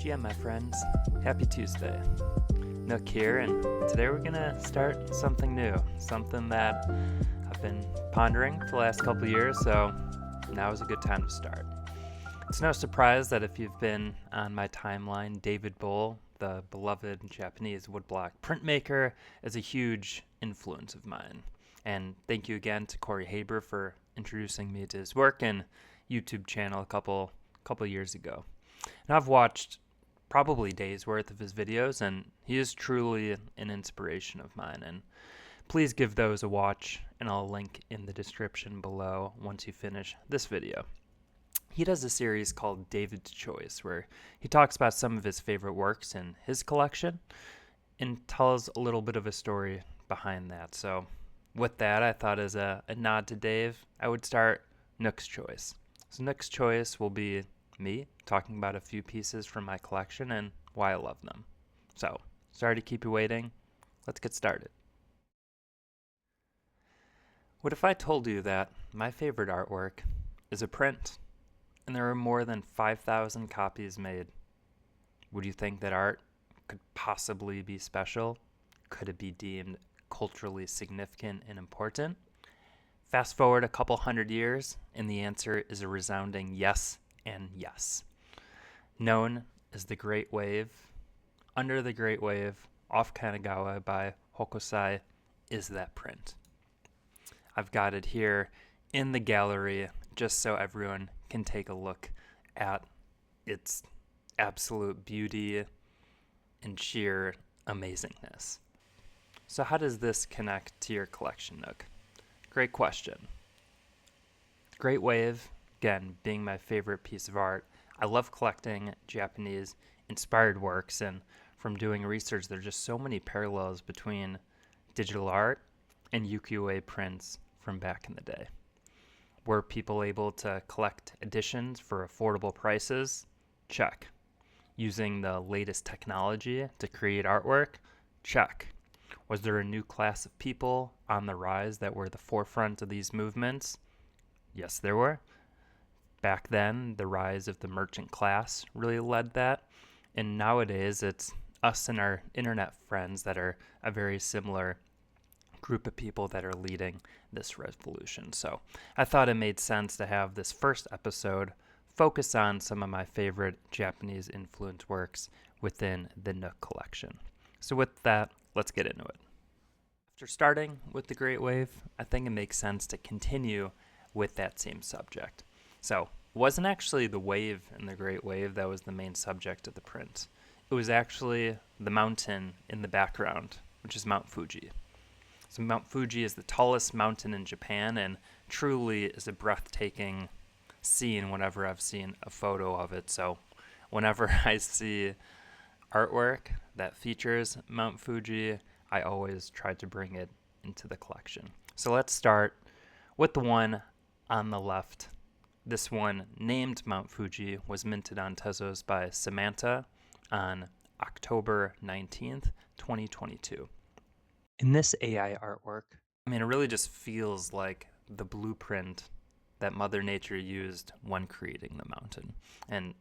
GM, my friends. Happy Tuesday. Nook here, and today we're gonna start something new, something that I've been pondering for the last couple of years, so now is a good time to start. It's no surprise that if you've been on my timeline, David Bohl, the beloved Japanese woodblock printmaker, is a huge influence of mine. And thank you again to Cory for introducing me to his work and YouTube channel a couple years ago. And I've watched probably days worth of his videos, and he is truly an inspiration of mine. And please give those a watch, and I'll link in the description below once you finish this video. He does a series called David's Choice, where he talks about some of his favorite works in his collection and tells a little bit of a story behind that. So with that, I thought as a nod to Dave, I would start Nook's Choice. So Nook's Choice will be me talking about a few pieces from my collection and why I love them. So, sorry to keep you waiting. Let's get started. What if I told you that my favorite artwork is a print, and there are more than 5,000 copies made? Would you think that art could possibly be special? Could it be deemed culturally significant and important? Fast forward a couple hundred years, and the answer is a resounding yes and yes. Known as the Great Wave, Under the Great Wave, off Kanagawa by Hokusai, is that print. I've got it here in the gallery just so everyone can take a look at its absolute beauty and sheer amazingness. So how does this connect to your collection, Nook? Great question. Great Wave, again, being my favorite piece of art, I love collecting Japanese inspired works, and from doing research, there are just so many parallels between digital art and ukiyo-e prints from back in the day. Were people able to collect editions for affordable prices? Check. Using the latest technology to create artwork? Check. Was there a new class of people on the rise that were the forefront of these movements? Yes, there were. Back then, the rise of the merchant class really led that. And nowadays, it's us and our internet friends that are a very similar group of people that are leading this revolution. So I thought it made sense to have this first episode focus on some of my favorite Japanese influence works within the Nook collection. So with that, let's get into it. After starting with the Great Wave, I think it makes sense to continue with that same subject. So it wasn't actually the wave in the Great Wave that was the main subject of the print. It was actually the mountain in the background, which is Mount Fuji. So Mount Fuji is the tallest mountain in Japan and truly is a breathtaking scene whenever I've seen a photo of it. So whenever I see artwork that features Mount Fuji, I always try to bring it into the collection. So let's start with the one on the left. This one, named Mount Fuji, was minted on Tezos by Samantha on October 19th, 2022. In this AI artwork, it really just feels like the blueprint that Mother Nature used when creating the mountain. And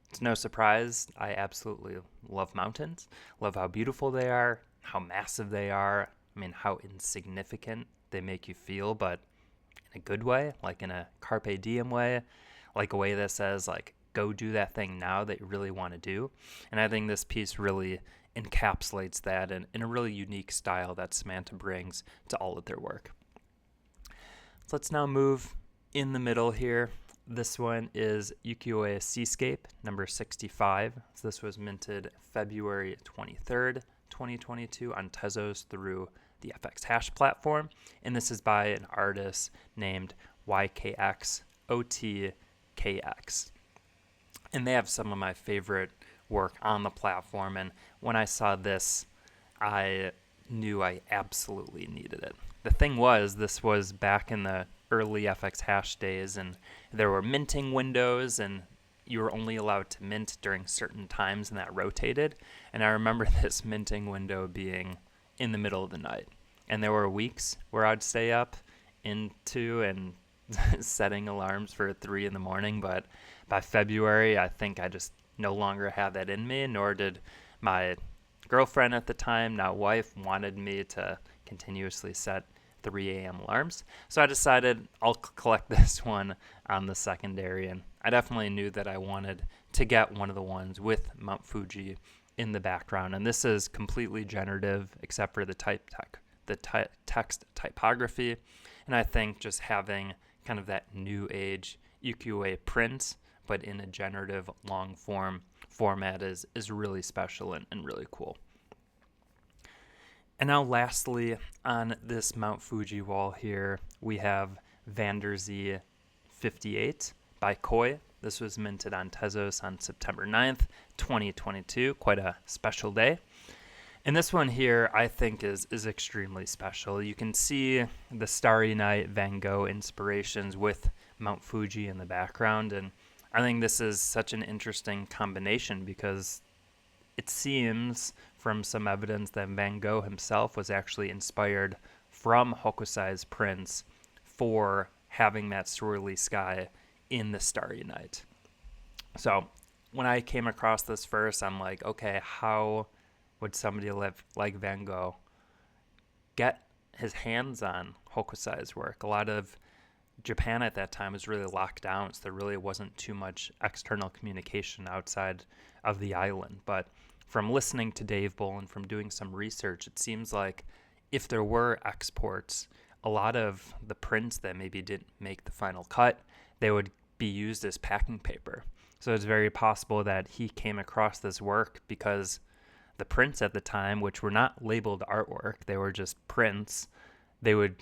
it's no surprise, I absolutely love mountains, love how beautiful they are, how massive they are, how insignificant they make you feel, but in a good way, like in a carpe diem way, like a way that says, go do that thing now that you really want to do. And I think this piece really encapsulates that in a really unique style that Samantha brings to all of their work. So let's now move in the middle here. This one is Ukiyo-e Seascape, number 65. So this was minted February 23rd, 2022 on Tezos through the FX Hash platform. And this is by an artist named YKXOTKX. And they have some of my favorite work on the platform. And when I saw this, I knew I absolutely needed it. The thing was, this was back in the early FX Hash days, and there were minting windows, and you were only allowed to mint during certain times, and that rotated. And I remember this minting window being in the middle of the night. And there were weeks where I'd stay up into setting alarms for 3 in the morning, but by February, I think I just no longer have that in me, nor did my girlfriend at the time, now wife, wanted me to continuously set 3 a.m. alarms. So I decided I'll collect this one on the secondary, and I definitely knew that I wanted to get one of the ones with Mount Fuji in the background. And this is completely generative except for the text typography. And I think just having kind of that new age ukiyo-e print, but in a generative long form format is really special and really cool. And now lastly, on this Mount Fuji wall here, we have Vanderzee 58 by Cory. This was minted on Tezos on September 9th, 2022. Quite a special day. And this one here, I think, is extremely special. You can see the Starry Night Van Gogh inspirations with Mount Fuji in the background. And I think this is such an interesting combination because it seems from some evidence that Van Gogh himself was actually inspired from Hokusai's prints for having that swirly sky in the Starry Night. So when I came across this first, I'm like, okay, how would somebody like Van Gogh get his hands on Hokusai's work? A lot of Japan at that time was really locked down, so there really wasn't too much external communication outside of the island. But from listening to Dave Bull and from doing some research, it seems like if there were exports, a lot of the prints that maybe didn't make the final cut, they would be used as packing paper. So it's very possible that he came across this work because the prints at the time, which were not labeled artwork, they were just prints, they wouldn't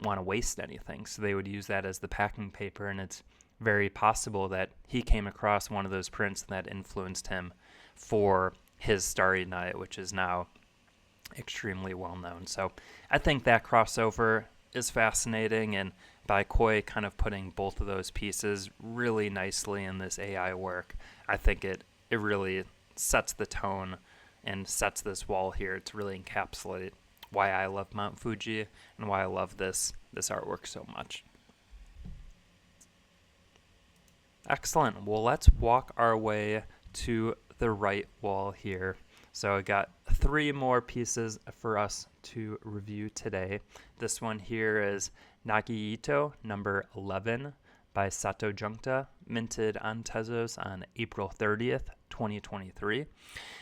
want to waste anything. So they would use that as the packing paper, and it's very possible that he came across one of those prints that influenced him for his Starry Night, which is now extremely well known. So I think that crossover is fascinating, and by Cory kind of putting both of those pieces really nicely in this AI work, I think it really sets the tone and sets this wall here to really encapsulate why I love Mount Fuji and why I love this artwork so much. Excellent. Well, let's walk our way to the right wall here. So I got 3 more pieces for us to review today. This one here is Nagiito number 11 by Sato Junta, minted on Tezos on April 30th, 2023.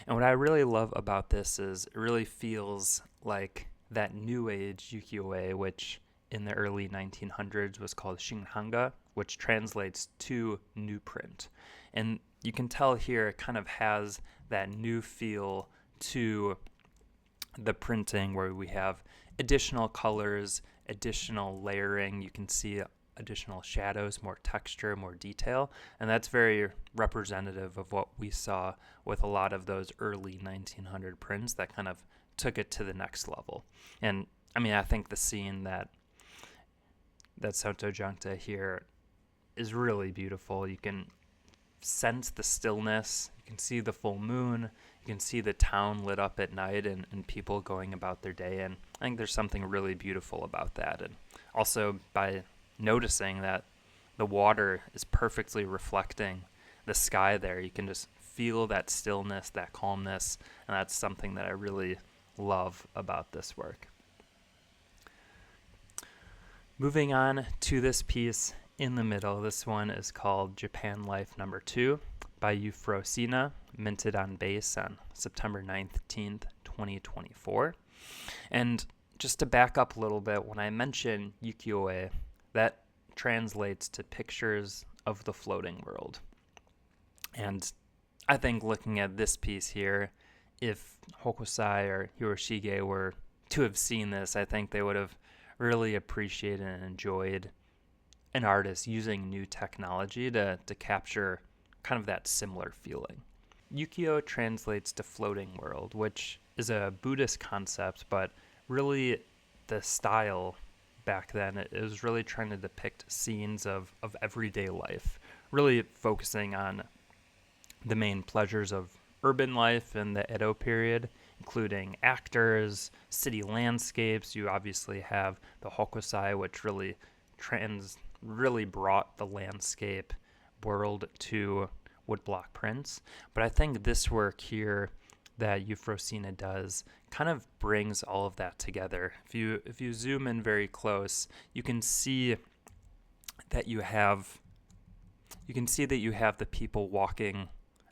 And what I really love about this is it really feels like that new age ukiyo-e, which in the early 1900s was called Shinhanga, which translates to new print. And you can tell here it kind of has that new feel to the printing where we have additional colors, additional layering. You can see additional shadows, more texture, more detail. And that's very representative of what we saw with a lot of those early 1900 prints that kind of took it to the next level. And I mean, I think the scene that Sato Junta here is really beautiful. You can sense the stillness. You can see the full moon. You can see the town lit up at night and people going about their day. And I think there's something really beautiful about that. And also by noticing that the water is perfectly reflecting the sky there, you can just feel that stillness, that calmness. And that's something that I really love about this work. Moving on to this piece in the middle, this one is called Japan Life number 2 by Euphrosyna, minted on base on September 19th, 2024. And just to back up a little bit, when I mention ukiyo-e, that translates to pictures of the floating world. And I think looking at this piece here, if Hokusai or Hiroshige were to have seen this, I think they would have really appreciated and enjoyed an artist using new technology to capture kind of that similar feeling. Ukiyo translates to floating world, which is a Buddhist concept, but really the style back then, it was really trying to depict scenes of everyday life, really focusing on the main pleasures of urban life in the Edo period, including actors, city landscapes. You obviously have the Hokusai, which really brought the landscape world to woodblock prints. But I think this work here that Euphrosyne does kind of brings all of that together. If you zoom in very close, you can see that you have the people walking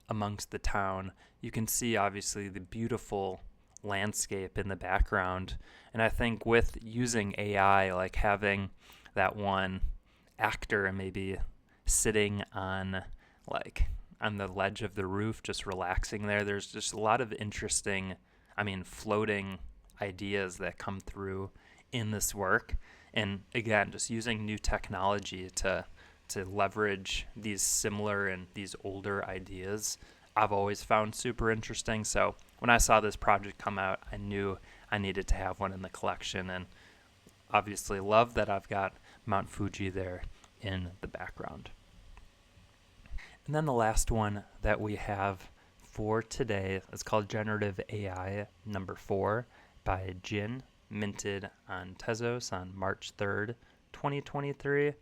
amongst the town. You can see obviously the beautiful landscape in the background. And I think with using AI, like having that one actor maybe sitting on the ledge of the roof, just relaxing there, there's just a lot of interesting, floating ideas that come through in this work. And again, just using new technology to leverage these similar and these older ideas, I've always found super interesting. So when I saw this project come out, I knew I needed to have one in the collection, and obviously love that I've got Mount Fuji there in the background. And then the last one that we have for today is called Generative AI number 4 by Jin, minted on Tezos on March 3rd, 2023.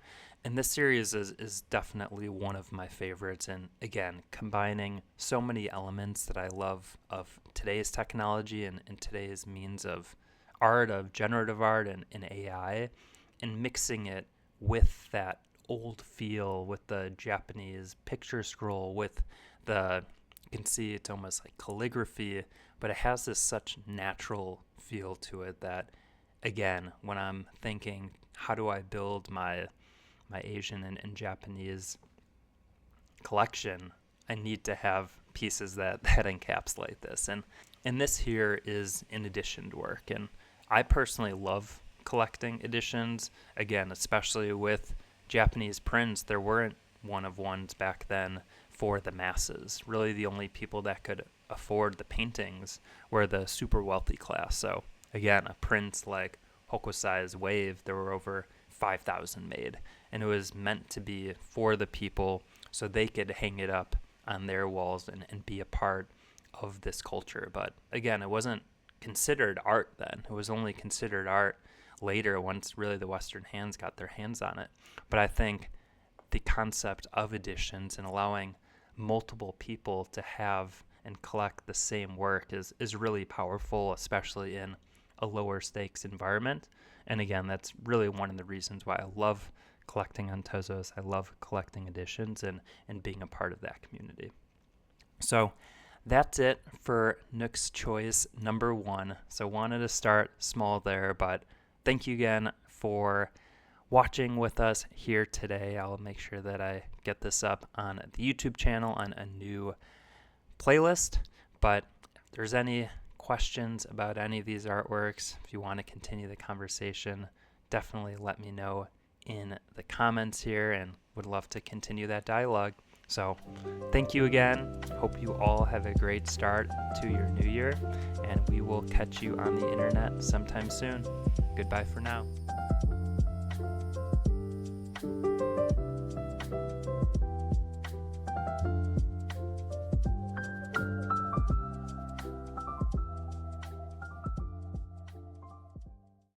And this series is definitely one of my favorites, and again, combining so many elements that I love of today's technology and today's means of art, of generative art and AI, and mixing it with that old feel, with the Japanese picture scroll, with you can see it's almost like calligraphy, but it has this such natural feel to it that, again, when I'm thinking, how do I build my Asian and Japanese collection, I need to have pieces that encapsulate this. And this here is an editioned work. And I personally love collecting editions. Again, especially with Japanese prints, there weren't one-of-ones back then for the masses. Really, the only people that could afford the paintings were the super wealthy class. So again, a print like Hokusai's Wave, there were over 5,000 made, and it was meant to be for the people so they could hang it up on their walls and be a part of this culture. But again, it wasn't considered art then. It was only considered art later, once really the Western hands got their hands on it. But I think the concept of editions and allowing multiple people to have and collect the same work is really powerful, especially in a lower stakes environment. And again, that's really one of the reasons why I love collecting on Tezos. I love collecting editions and being a part of that community. So that's it for Nook's Choice number 1. So wanted to start small there, but thank you again for watching with us here today. I'll make sure that I get this up on the YouTube channel on a new playlist. But if there's any questions about any of these artworks, if you want to continue the conversation, definitely let me know in the comments here, and would love to continue that dialogue. So thank you again. Hope you all have a great start to your new year, and we will catch you on the internet sometime soon. Goodbye for now.